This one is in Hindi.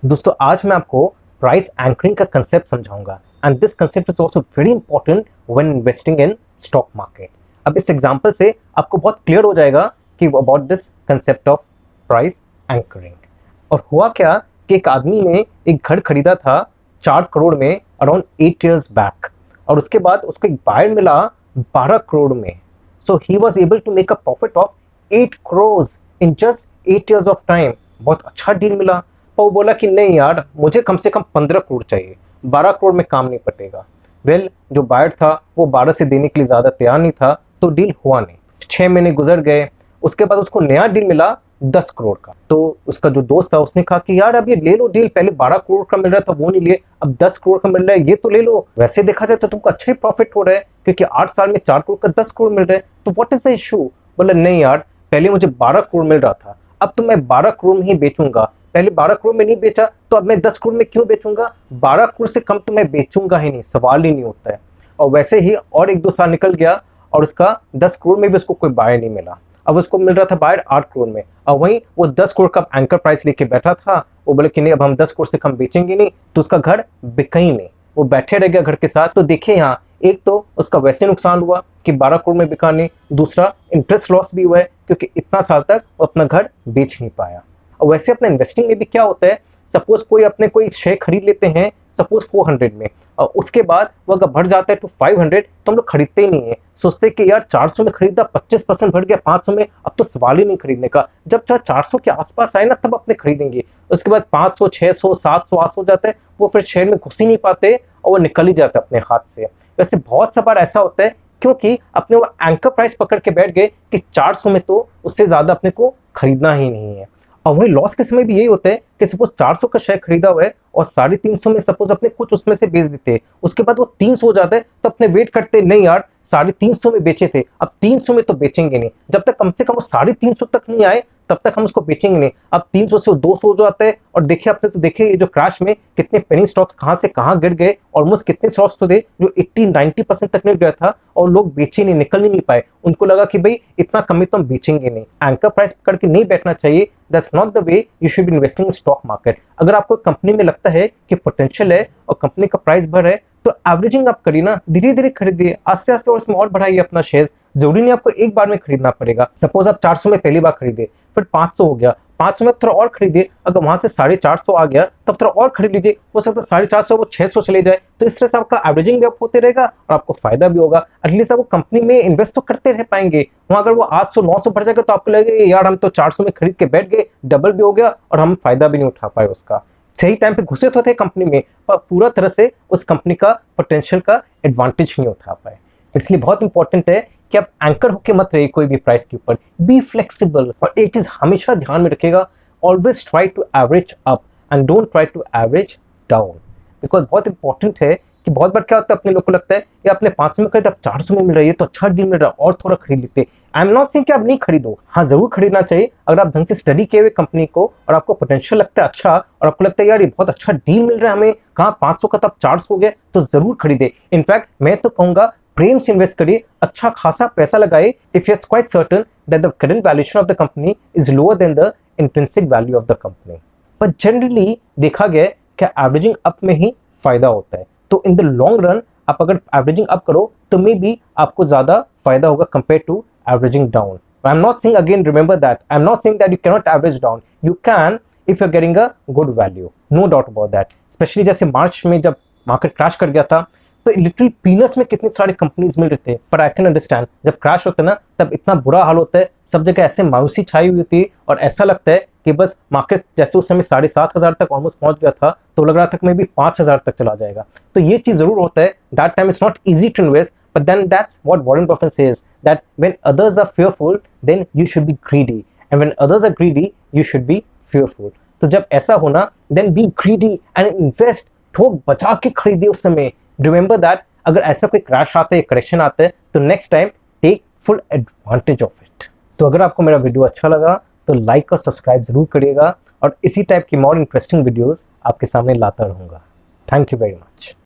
दोस्तों आज मैं आपको प्राइस एंकरिंग का कंसेप्ट समझाऊंगा and this concept is also very important when investing in stock market. अब इस एग्जांपल से आपको बहुत क्लियर हो जाएगा कि about this concept of price anchoring. और हुआ क्या कि एक आदमी ने एक घर खरीदा था 4 करोड़ में अराउंड 8 years बैक, और उसके बाद उसको एक बायर मिला 12 करोड़ में। So he was able to make a profit of 8 crores in just 8 years of time. बहुत अच्छा डील मिला। पर वो बोला कि नहीं यार, मुझे कम से कम 15 करोड़ चाहिए, 12 करोड़ में काम नहीं पटेगा। जो बायर था वो 12 से देने के लिए ज़्यादा तैयार नहीं था, तो डील हुआ नहीं। 6 महीने गुजर गए, उसके बाद उसको नया डील मिला 10 करोड़ का। तो उसका जो दोस्त था उसने कहा कि यार अब ये ले लो डील, पहले 12 करोड़ का मिल रहा था वो नहीं लिए, अब 10 करोड़ का मिल रहा है, ये तो ले लो। वैसे देखा जाए तो तुमको अच्छा ही प्रॉफिट हो रहा है, क्योंकि 8 साल में 4 करोड़ का 10 करोड़ मिल रहा है, तो व्हाट इज द इशू। बोला नहीं यार, पहले मुझे 12 करोड़ मिल रहा था, अब तो मैं 12 करोड़ में ही बेचूंगा। पहले 12 करोड़ में नहीं बेचा तो अब मैं 10 करोड़ में क्यों बेचूंगा। 12 करोड़ से कम तो मैं बेचूंगा ही नहीं, सवाल ही नहीं होता है। और वैसे ही और 1-2 साल निकल गया और उसका 10 करोड़ में भी उसको कोई बायर नहीं मिला। अब उसको मिल रहा था बायर 8 करोड़ में, और वहीं वो 10 करोड़ का एंकर प्राइस लेके बैठा था। वो बोले कि नहीं, अब हम 10 करोड़ से कम बेचेंगे नहीं, तो उसका घर बिका ही नहीं। वो बैठे रह गया घर के साथ। तो देखिए यहाँ, एक तो उसका वैसे नुकसान हुआ कि 12 करोड़ में बिका नहीं, दूसरा इंटरेस्ट लॉस भी हुआ है क्योंकि इतना साल तक वो अपना घर बेच नहीं पाया। और वैसे अपने इन्वेस्टिंग में भी क्या होता है, सपोज कोई शेयर खरीद लेते हैं सपोज 400 में, और उसके बाद वो अगर बढ़ जाता है टू 500 तो हम लोग खरीदते ही नहीं है। सोचते कि यार 400 में खरीदा, 25% बढ़ गया 500 में, अब तो सवाल ही नहीं खरीदने का। जब 400 के आसपास आए ना तब अपने खरीदेंगे। उसके बाद 500, 600, 700, 800 जाता है, वो फिर शेयर में घुस ही नहीं पाते और वो निकल ही जाता है अपने हाथ से। वैसे बहुत सा बार ऐसा होता है क्योंकि अपने वो एंकर प्राइस पकड़ के बैठ गए कि 400 में तो उससे ज्यादा अपने को खरीदना ही नहीं है। और वही लॉस के समय भी यही होता है कि सपोज 400 का शेयर खरीदा हुआ है और 350 में सपोज अपने कुछ उसमें से बेच देते हैं, उसके बाद वो 300 हो जाता है तो अपने वेट करते नहीं यार, 350 में बेचे थे, अब 300 में तो बेचेंगे नहीं। जब तक कम से कम वो 350 तक नहीं आए तब तक हम उसको बेचेंगे नहीं। अब 300 से 200 हो जाता है, और देखिए आपने तो देखिए ये जो क्रैश में कितने पेनी स्टॉक्स कहां से कहां गिर गए। ऑलमोस्ट कितने स्टॉक्स तो थे जो 80-90% तक गिर गया था और लोग बेचे नहीं, निकल ही नहीं पाए। उनको लगा कि भाई इतना कमी तो हम बेचेंगे नहीं। एंकर प्राइस पकड़ के नहीं बैठना चाहिए। That's not the way you should be investing in stock market. अगर आपको कंपनी में लगता है कि पोटेंशियल है और कंपनी का प्राइस बढ़ है तो एवरेजिंग आप करिए ना, धीरे धीरे खरीदिए, आस्ते आस्ते और इसमें और बढ़ाइए अपना शेयर। जरूरी नहीं आपको एक बार में खरीदना पड़ेगा। सपोज आप 400 में पहली बार खरीदे, फिर 500 हो गया, 500 में थोड़ा और खरीदिए, अगर वहां से 450 आ गया तब थोड़ा और खरीद लीजिए। हो सकता है 450 वो 600 चले जाए, तो इस तरह से आपका एवरेजिंग भी अप होते रहेगा और आपको फायदा भी होगा। एटलीस्ट आप कंपनी में इन्वेस्ट तो करते रह पाएंगे। वहां अगर वो 800-900 बढ़ जाएगा तो आपको लगेगा यार हम तो 400 में खरीद के बैठ गए, डबल भी हो गया और हम फायदा भी नहीं उठा पाए उसका। सही टाइम पे घुसे तो थे कंपनी में, पर पूरा तरह से उस कंपनी का पोटेंशियल का एडवांटेज नहीं उठा पाए। इसलिए बहुत इंपॉर्टेंट है कि आप एंकर होके मत रहिए कोई भी प्राइस के ऊपर, बी फ्लेक्सिबल। और एक चीज हमेशा ध्यान में रखिएगा, always try to average up and don't try to average down. Because बहुत इंपॉर्टेंट है कि बहुत बार क्या होता है, अपने लोग को लगता है ये अपने 500 में खरीदा, अब 400 में मिल रहा है, ये तो अच्छा डील मिल रहा है और थोड़ा खरीद लेते। आई एम नॉट सेइंग कि आप नहीं खरीदो, हाँ जरूर खरीदना चाहिए अगर आप ढंग से स्टडी किए हुए कंपनी को और आपको पोटेंशियल लगता है अच्छा, और आपको लगता है यार ये बहुत अच्छा डील मिल रहा है हमें, कहाँ 500 का तब 400 हो गया, तो जरूर खरीदे। इनफैक्ट मैं तो कहूंगा प्रेम से इन्वेस्ट करिए, अच्छा खासा पैसा लगाए if you are quite certain that the current valuation of the company is lower than the intrinsic value of the company. पर जनरली देखा गया कि एवरेजिंग अप में ही फायदा होता है। तो इन द लॉन्ग रन आप अगर एवरेजिंग अप करो तो मे बी आपको ज्यादा फायदा होगा compare to averaging down. I am not saying, again remember that, I am not saying that you can not average down, you can if you are getting a good value, no doubt about that. Specially जैसे मार्च में जब मार्केट क्रैश कर गया था तो लिटरली पीनट्स में कितने सारे कंपनीज मिल रहे थे। पर आई कैन अंडरस्टैंड, जब क्रैश होता है ना तब इतना बुरा हाल होता है, सब जगह ऐसे मायूसी छाई हुई थी और ऐसा लगता है कि बस मार्केट जैसे उस समय 7,500 तक ऑलमोस्ट पहुंच गया था तो लग रहा था कि मे बी 5,000 तक चला जाएगा। तो ये चीज जरूर होता है, that time it's not easy to invest, but then that's what Warren Buffett says, that when others are fearful then you should be greedy, and when others are greedy you should be fearful। तो जब ऐसा होना then be greedy and invest, ठोक बचा के खरीदिए उस समय। रिमेंबर दैट अगर ऐसा कोई क्रैश आता है, करेक्शन आता है, तो next time take full advantage of it. तो अगर आपको मेरा वीडियो अच्छा लगा तो लाइक और सब्सक्राइब जरूर करिएगा, और इसी टाइप की मोर इंटरेस्टिंग वीडियोस आपके सामने लाता रहूंगा। Thank you very much.